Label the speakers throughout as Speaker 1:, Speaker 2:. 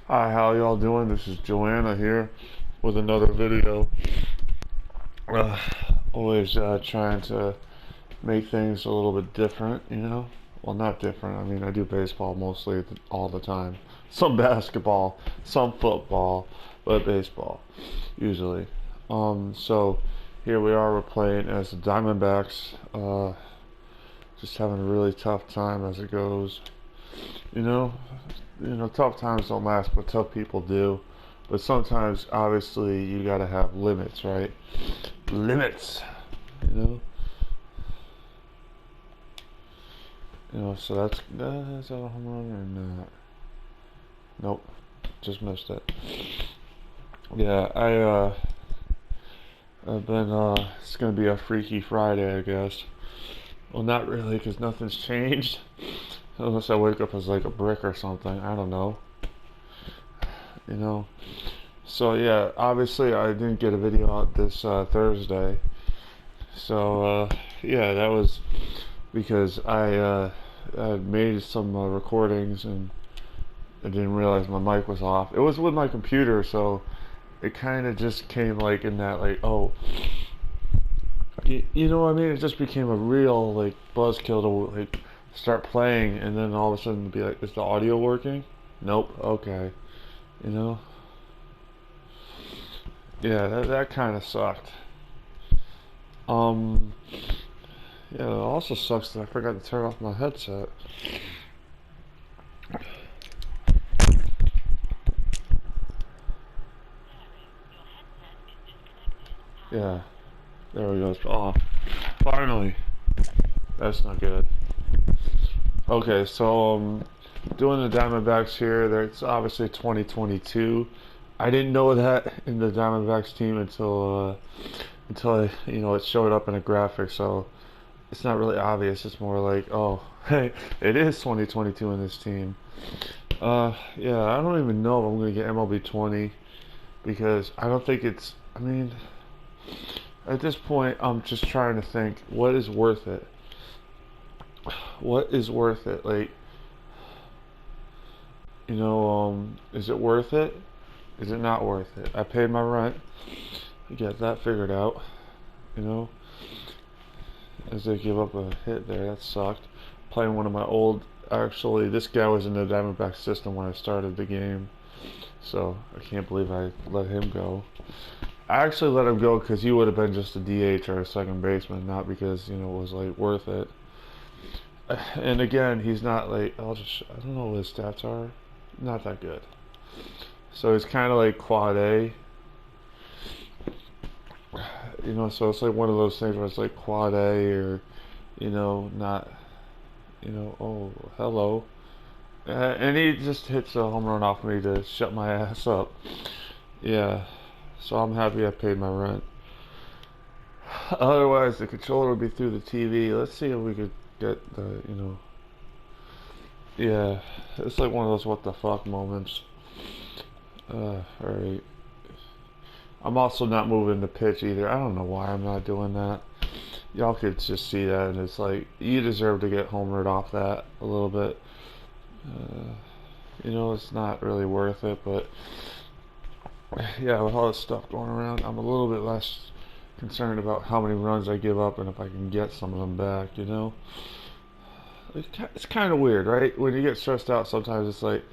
Speaker 1: Hi, how y'all doing? This is Joanna here with another video. Uh, Always trying to make things a little bit different, you know? Well, not different. I mean, I do baseball mostly all the time. Some basketball, some football, but baseball usually. So here we are. We're playing as the Diamondbacks. Just having a really tough time as it goes. You know, tough times don't last, but tough people do. But sometimes, obviously, you gotta have limits, right? Limits, you know. So that's a home run or not? Nope, just missed it. Yeah, I've been it's gonna be a Freaky Friday, I guess. Well, not really, cause nothing's changed. Unless I wake up as like a brick or something. I don't know. You know. So yeah, obviously I didn't get a video out this Thursday. So yeah, that was because I made some recordings and I didn't realize my mic was off. It was with my computer, so it kind of just came like in that like, oh, you know what I mean? It just became a real like buzzkill to like start playing and then all of a sudden be like, is the audio working? Nope. Okay. You know. Yeah, that kind of sucked. Um, yeah, it also sucks that I forgot to turn off my headset. Yeah, there we go. It's off. Finally. That's not good. Okay, so doing the Diamondbacks here. It's obviously 2022. I didn't know that in the Diamondbacks team until it showed up in a graphic. So it's not really obvious. It's more like, oh, hey, it is 2022 in this team. Yeah, I don't even know if I'm gonna get MLB 20 because I don't think it's. I mean, at this point, I'm just trying to think what is worth it. What is worth it? Like, is it worth it? Is it not worth it? I paid my rent. I get that figured out. You know, as they give up a hit there, that sucked. Playing one of my old. Actually, this guy was in the Diamondback system when I started the game, so I can't believe I let him go. I actually let him go because he would have been just a DH or a second baseman, not because it was like worth it. And again, he's not like I don't know what his stats are, not that good. So he's kind of like quad A, So it's like one of those things where it's like quad A or, not, Oh, hello, and he just hits a home run off me to shut my ass up. Yeah, so I'm happy I paid my rent. Otherwise, the controller would be through the TV. Let's see if we could get the. Yeah, it's like one of those what the fuck moments. Alright. I'm also not moving the pitch either. I don't know why I'm not doing that. Y'all could just see that, and it's like, you deserve to get homered off that a little bit. It's not really worth it, but yeah, with all this stuff going around, I'm a little bit less concerned about how many runs I give up and if I can get some of them back. It's kind of weird, right? When you get stressed out, sometimes it's like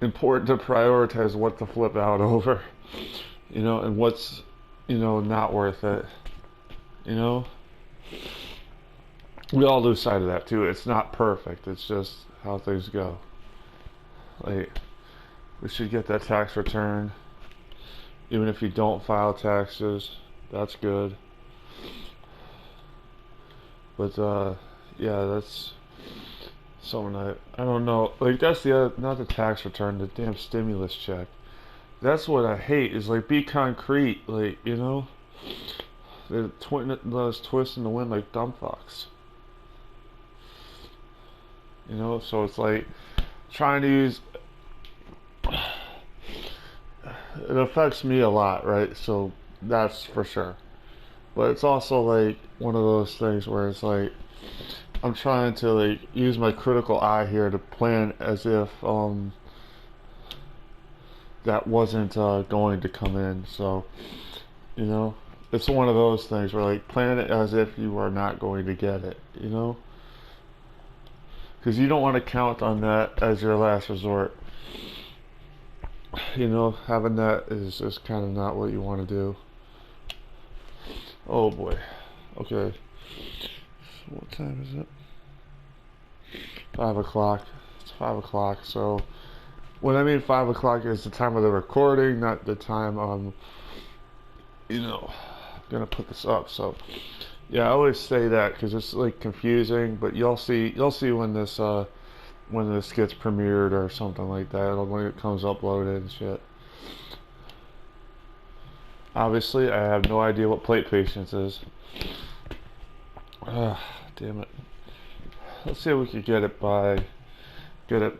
Speaker 1: important to prioritize what to flip out over, and what's, not worth it. You know, we all lose sight of that too. It's not perfect. It's just how things go. Like, we should get that tax return. Even if you don't file taxes, that's good. But yeah, that's something I don't know. Like, that's the other, not the tax return, the damn stimulus check. That's what I hate. Is like, be concrete. Like, those twists in the wind like dumb fucks. So it's like trying to use. It affects me a lot, right? So that's for sure. But it's also like one of those things where it's like I'm trying to like use my critical eye here to plan as if that wasn't going to come in. So, you know, it's one of those things where like plan it as if you are not going to get it, you know, because you don't want to count on that as your last resort. You know, having that is just kind of not what you want to do. Oh boy. Okay. So what time is it? 5 o'clock. It's 5 o'clock. So when I mean 5 o'clock is the time of the recording, not the time you know, I'm gonna put this up. So yeah, I always say that because it's like confusing, but you'll see when this gets premiered or something like that. When it comes uploaded and shit. Obviously, I have no idea what plate patience is. Damn it. Let's see if we could get it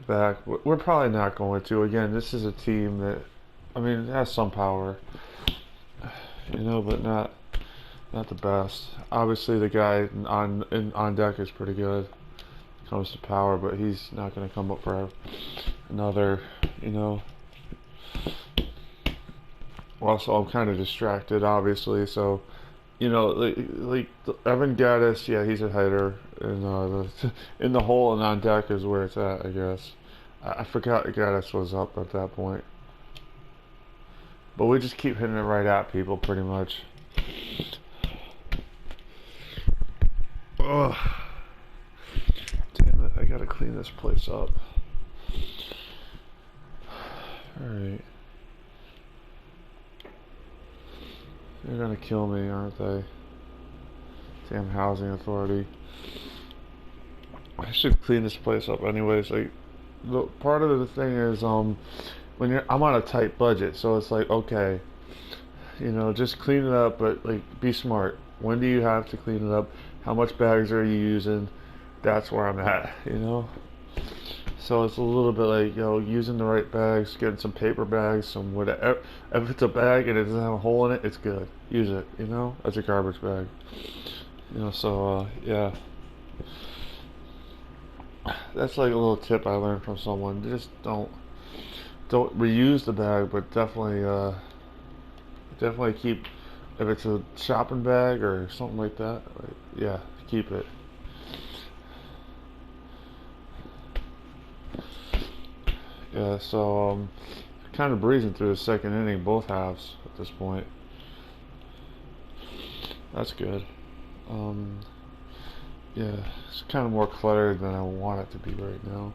Speaker 1: back. We're probably not going to. Again, this is a team that, I mean, it has some power, you know, but not the best. Obviously, the guy on deck is pretty good when it comes to power, but he's not going to come up for another, you know. Also, I'm kind of distracted, obviously, so you know, like Evan Gaddis, yeah, he's a hitter, and in the hole and on deck is where it's at, I guess. I forgot Gaddis was up at that point, but we just keep hitting it right at people, pretty much. Ugh. Damn it! I gotta clean this place up. All right. They're gonna kill me, aren't they? Damn housing authority. I should clean this place up anyways. Like, part of the thing is, I'm on a tight budget, so it's like, okay, you know, just clean it up, but like, be smart. When do you have to clean it up? How much bags are you using? That's where I'm at, you know? So it's a little bit like, you know, using the right bags, getting some paper bags, some whatever. If it's a bag and it doesn't have a hole in it, it's good. Use it, you know, as a garbage bag. You know, so yeah. That's like a little tip I learned from someone. Just don't reuse the bag, but definitely keep, if it's a shopping bag or something like that, like, yeah, keep it. Yeah, so kind of breezing through the second inning, both halves at this point. That's good. Yeah, it's kind of more cluttered than I want it to be right now.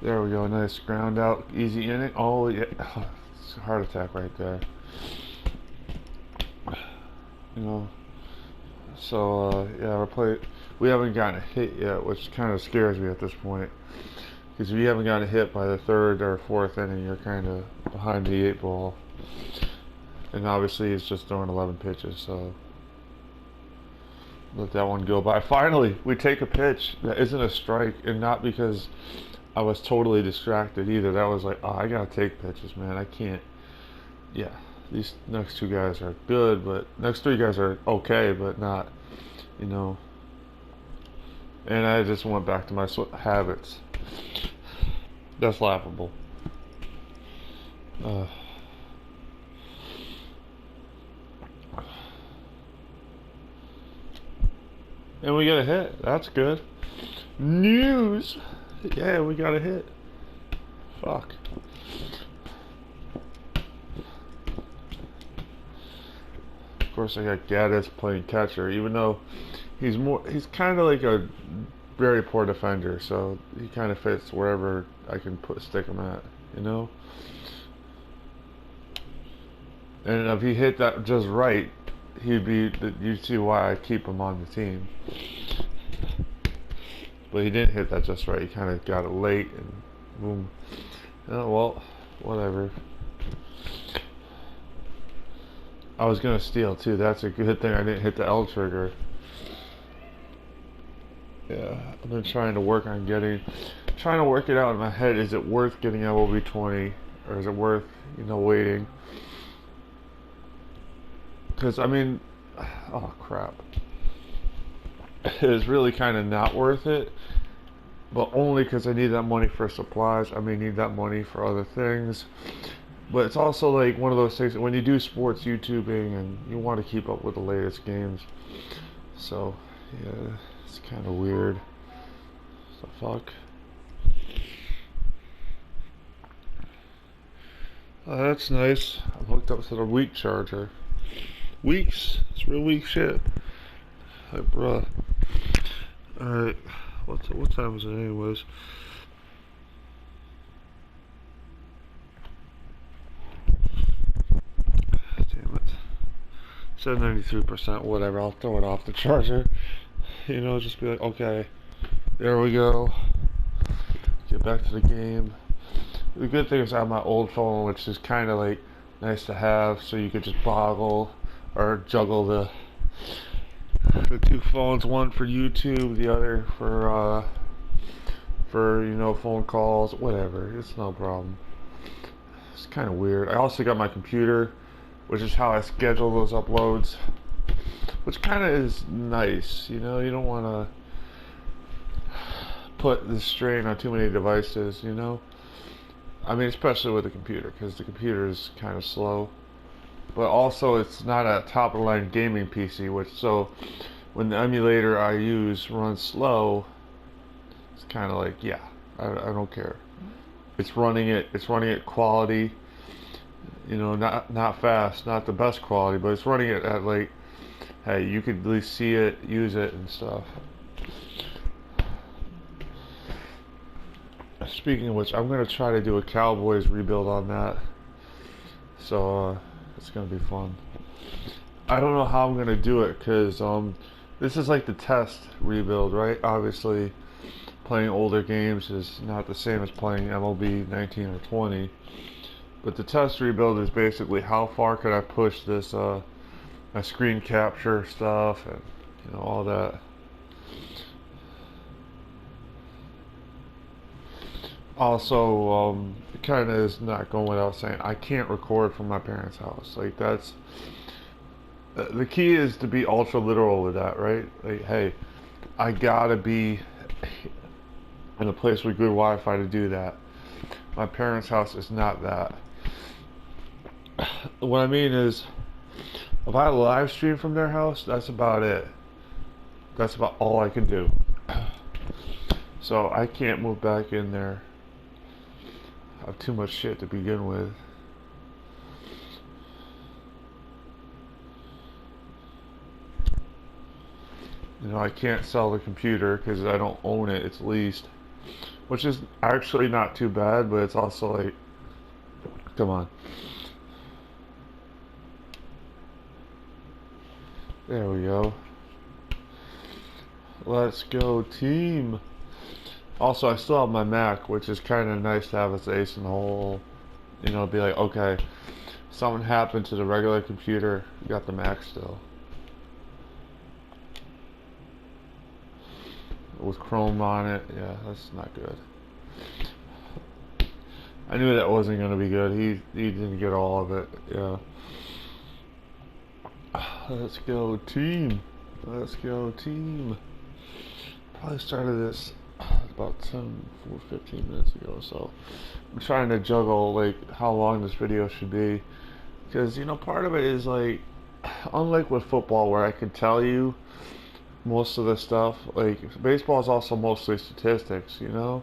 Speaker 1: There we go, nice ground out, easy inning. Oh yeah, it's a heart attack right there. You know, so yeah, we haven't gotten a hit yet, which kind of scares me at this point. Because if you haven't gotten a hit by the third or fourth inning, you're kind of behind the 8 ball. And obviously he's just throwing 11 pitches, so let that one go by. Finally, we take a pitch that isn't a strike, and not because I was totally distracted either. That was like, oh, I gotta take pitches, man. I can't. Yeah, these next two guys are good, but next three guys are okay, but not, you know. And I just went back to my habits. That's laughable. And we got a hit. That's good. News. Yeah, we got a hit. Fuck. Of course, I got Gaddis playing catcher, even though he's kind of like a very poor defender, so he kind of fits wherever I can stick him at, you know. And if he hit that just right, you'd see why I keep him on the team. But he didn't hit that just right. He kind of got it late and boom. Oh, well, whatever. I was gonna steal too. That's a good thing I didn't hit the L trigger. Yeah, I've been trying to work it out in my head. Is it worth getting MLB 20, or is it worth, you know, waiting? Because I mean, oh crap, it's really kind of not worth it. but only because I need that money for supplies. I may need that money for other things. But it's also like one of those things that when you do sports YouTubing and you want to keep up with the latest games. So, yeah, it's kind of weird. So, fuck. Oh, that's nice. I'm hooked up to the weak charger. Weeks? It's real weak shit. Like, bruh. Alright. What time is it anyways? Damn it. Said 93%, whatever. I'll throw it off the charger. You know, just be like, okay, there we go. Get back to the game. The good thing is I have my old phone, which is kind of like nice to have, so you could just boggle or juggle the two phones, one for YouTube, the other for you know, phone calls, whatever. It's no problem. It's kind of weird. I also got my computer, which is how I schedule those uploads, which kind of is nice. You know, you don't want to put the strain on too many devices, you know. I mean, especially with the computer, because the computer is kind of slow. But also, it's not a top-of-the-line gaming PC, which, so when the emulator I use runs slow, it's kind of like, yeah, I don't care. It's running it quality, you know, not fast, not the best quality, but it's running it at like, hey, you could at least see it, use it, and stuff. Speaking of which, I'm gonna try to do a Cowboys rebuild on that, so it's gonna be fun. I don't know how I'm gonna do it because this is like the test rebuild, right? Obviously, playing older games is not the same as playing MLB 19 or 20. But the test rebuild is basically how far could I push this my screen capture stuff and, you know, all that. Also, it kind of is not going without saying, I can't record from my parents' house. Like, that's the key is to be ultra literal with that, right? Like, hey, I gotta be in a place with good Wi-Fi to do that. My parents' house is not that. What I mean is, if I live stream from their house, that's about it. That's about all I can do. So I can't move back in there. I have too much shit to begin with. You know, I can't sell the computer because I don't own it, it's leased. Which is actually not too bad, but it's also like, come on. There we go. Let's go, team. Also, I still have my Mac, which is kind of nice to have as ace in the hole. You know, be like, okay, something happened to the regular computer, you got the Mac still. With Chrome on it, yeah, that's not good. I knew that wasn't going to be good. He didn't get all of it, yeah. Let's go, team. Let's go, team. Probably started this about 15 minutes ago, so I'm trying to juggle like how long this video should be, because you know, part of it is like, unlike with football where I can tell you most of the stuff, like baseball is also mostly statistics, you know,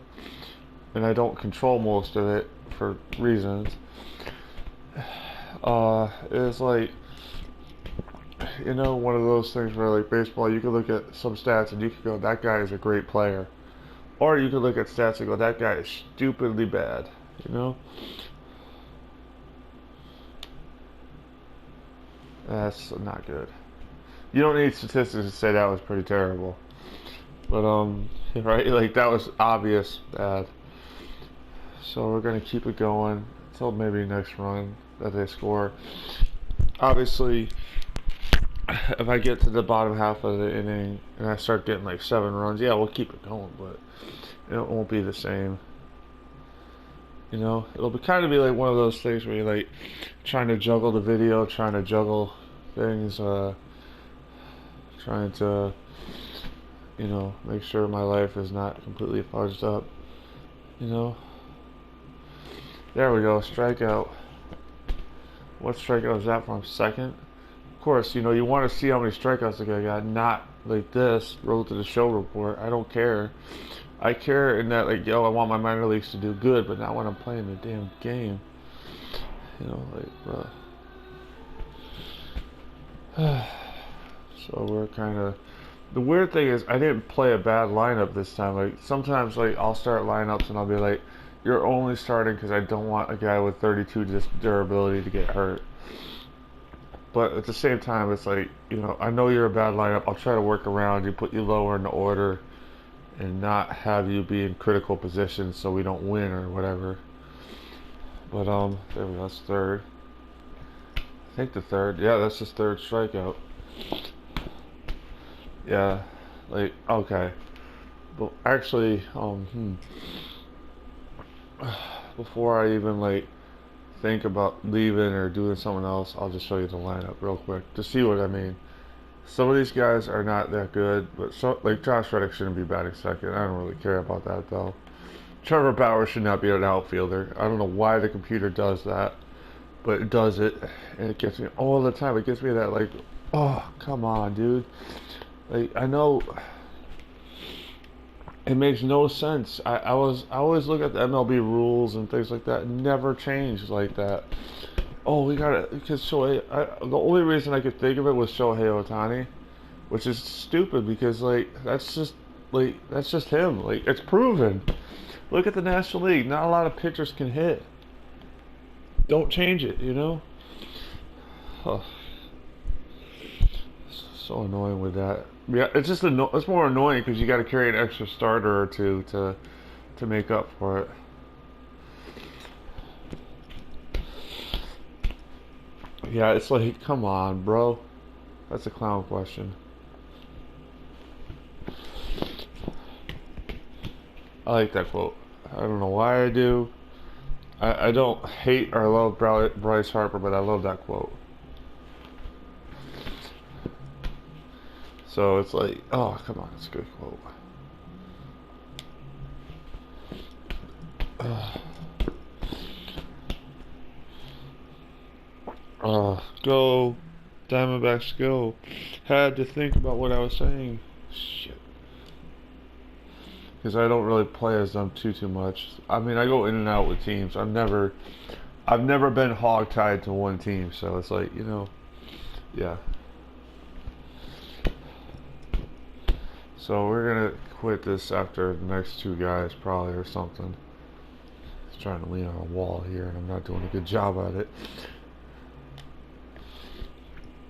Speaker 1: and I don't control most of it for reasons. It's like, you know, one of those things where like baseball, you can look at some stats and you can go, that guy is a great player. Or you can look at stats and go, that guy is stupidly bad, you know? That's not good. You don't need statistics to say that was pretty terrible. But, right? Like, that was obvious bad. So we're going to keep it going until maybe next run that they score. Obviously, if I get to the bottom half of the inning and I start getting like 7 runs, yeah, we'll keep it going, but it won't be the same. You know, it'll be kind of be like one of those things where you're like trying to juggle the video, trying to juggle things, trying to, you know, make sure my life is not completely fudged up, you know. There we go, strikeout. What strikeout is that from? Second? Of course, you know, you want to see how many strikeouts the guy got, not like this, roll to the show report. I don't care. I care in that, like, yo, I want my minor leagues to do good, but not when I'm playing the damn game. You know, like, bruh. So we're kind of... The weird thing is, I didn't play a bad lineup this time. Like, sometimes, like, I'll start lineups and I'll be like, you're only starting because I don't want a guy with 32 durability to get hurt. But at the same time, it's like, you know, I know you're a bad lineup. I'll try to work around you, put you lower in the order, and not have you be in critical positions so we don't win or whatever. But, there we go, that's third. I think the third. Yeah, that's his third strikeout. Yeah, like, okay. But actually, before I even, like, think about leaving or doing something else, I'll just show you the lineup real quick to see what I mean. Some of these guys are not that good, but so, like, Josh Reddick shouldn't be batting second. I don't really care about that, though. Trevor Bauer should not be an outfielder. I don't know why the computer does that, but it does it, and it gets me all the time. It gets me that, like, oh, come on, dude. Like, I know it makes no sense. I always look at the MLB rules and things like that. It never changed like that. Oh, we got it because Shohei. The only reason I could think of it was Shohei Ohtani, which is stupid because that's just him. Like, it's proven. Look at the National League. Not a lot of pitchers can hit. Don't change it. You know. Oh. So annoying with that. Yeah, it's just it's more annoying because you got to carry an extra starter or two to make up for it. Yeah, it's like, come on, bro. That's a clown question. I like that quote. I don't know why I do. I don't hate or love Bryce Harper, but I love that quote. So it's like, oh, come on, it's a good quote. Go, Diamondbacks, go. Had to think about what I was saying. Shit. Because I don't really play as them too much. I mean, I go in and out with teams. I've never been hog-tied to one team, so it's like, you know, yeah. So we're gonna quit this after the next two guys, probably, or something. Just trying to lean on a wall here, and I'm not doing a good job at it.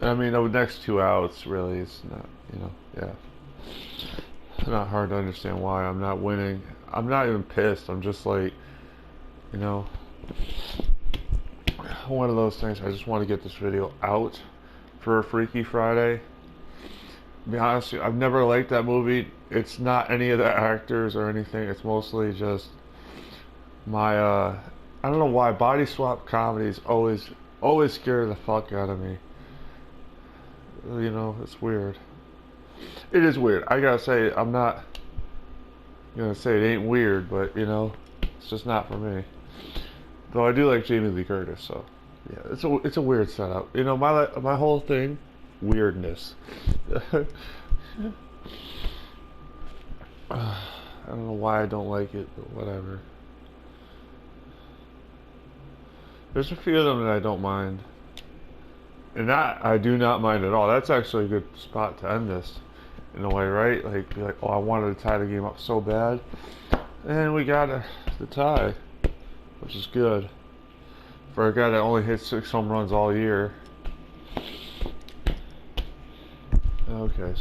Speaker 1: I mean, the next 2 outs, really, it's not, you know, yeah. It's not hard to understand why I'm not winning. I'm not even pissed. I'm just like, you know, one of those things. I just want to get this video out for a Freaky Friday. To be honest with you, I've never liked that movie. It's not any of the actors or anything. It's mostly just my, I don't know why, body swap comedies always scare the fuck out of me. You know, it's weird. It is weird. I gotta say, I'm not gonna say it ain't weird, but, you know, it's just not for me. Though I do like Jamie Lee Curtis, so yeah, it's a weird setup. You know, my whole thing, weirdness. I don't know why I don't like it, but whatever. There's a few of them that I don't mind. And that I do not mind at all. That's actually a good spot to end this, in a way, right? Like, be like, oh, I wanted to tie the game up so bad. And we got the tie, which is good. For a guy that only hit 6 home runs all year. Okay,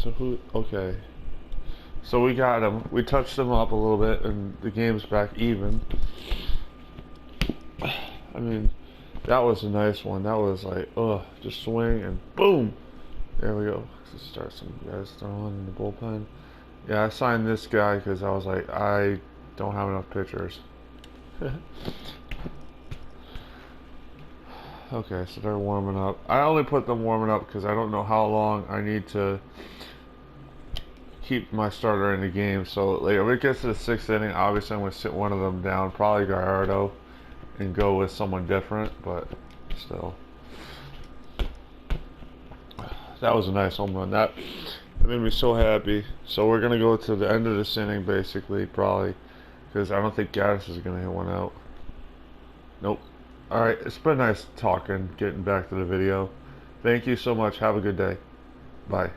Speaker 1: so we got him. We touched him up a little bit, and the game's back even. I mean, that was a nice one. That was like, just swing and boom. There we go. Let's start some guys throwing in the bullpen. Yeah, I signed this guy because I was like, I don't have enough pitchers. Okay, so they're warming up. I only put them warming up because I don't know how long I need to keep my starter in the game. So later, when it gets to the 6th inning, obviously I'm going to sit one of them down, probably Gallardo, and go with someone different. But still, that was a nice home run. That made me so happy. So we're going to go to the end of this inning, basically, probably, because I don't think Gaddis is going to hit one out. Nope. Alright, it's been nice talking, getting back to the video. Thank you so much. Have a good day. Bye.